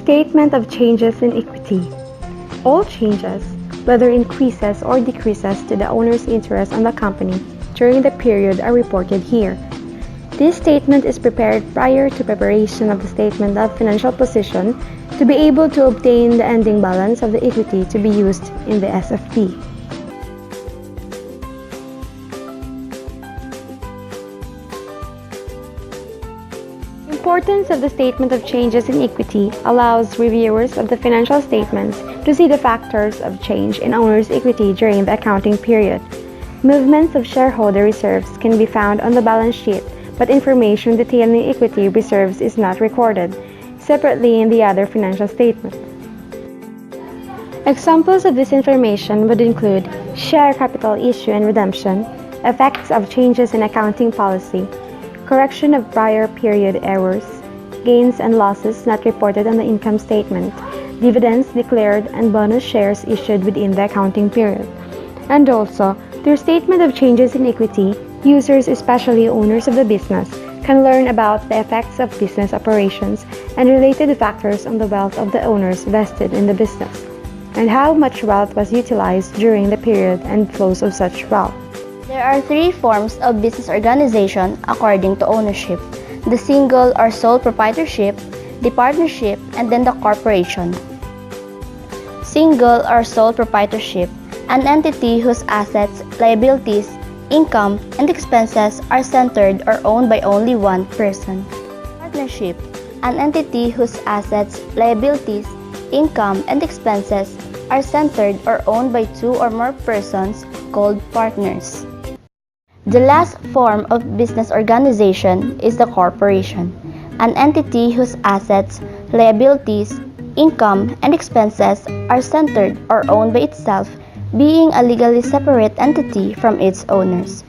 Statement of changes in equity. All changes, whether increases or decreases to the owner's interest on the company during the period are reported here. This statement is prepared prior to preparation of the statement of financial position to be able to obtain the ending balance of the equity to be used in the SFP. Importance of the statement of changes in equity allows reviewers of the financial statements to see the factors of change in owner's equity during the accounting period. Movements of shareholder reserves can be found on the balance sheet, but information detailing equity reserves is not recorded separately in the other financial statements. Examples of this information would include share capital issue and redemption, effects of changes in accounting policy, correction of prior period errors, gains and losses not reported on the income statement, dividends declared and bonus shares issued within the accounting period. And also, through statement of changes in equity, users, especially owners of the business, can learn about the effects of business operations and related factors on the wealth of the owners vested in the business, and how much wealth was utilized during the period and flows of such wealth. There are three forms of business organization according to ownership: the single or sole proprietorship, the partnership, and then the corporation. Single or sole proprietorship, an entity whose assets, liabilities, income, and expenses are centered or owned by only one person. Partnership, an entity whose assets, liabilities, income, and expenses are centered or owned by two or more persons called partners. The last form of business organization is the corporation, an entity whose assets, liabilities, income, and expenses are centered or owned by itself, being a legally separate entity from its owners.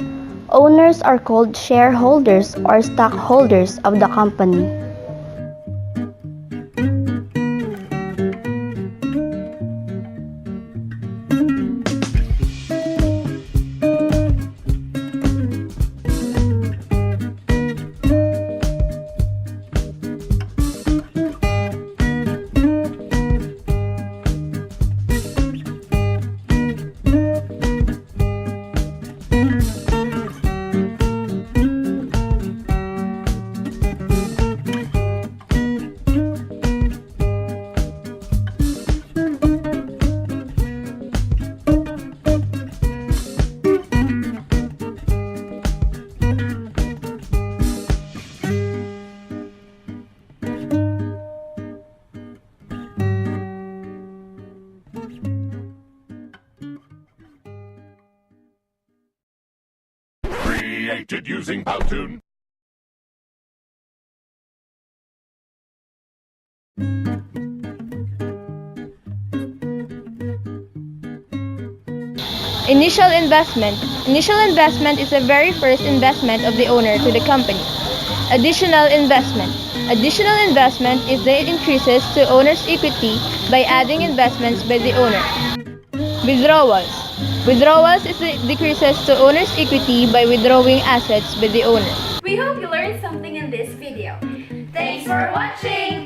Owners are called shareholders or stockholders of the company. Created using Powtoon. Initial investment. Initial investment is the very first investment of the owner to the company. Additional investment. Additional investment is that it increases to owner's equity by adding investments by the owner. Withdrawals. Withdrawals is the decreases to owner's equity by withdrawing assets by the owner. We hope you learned something in this video. Thanks for watching!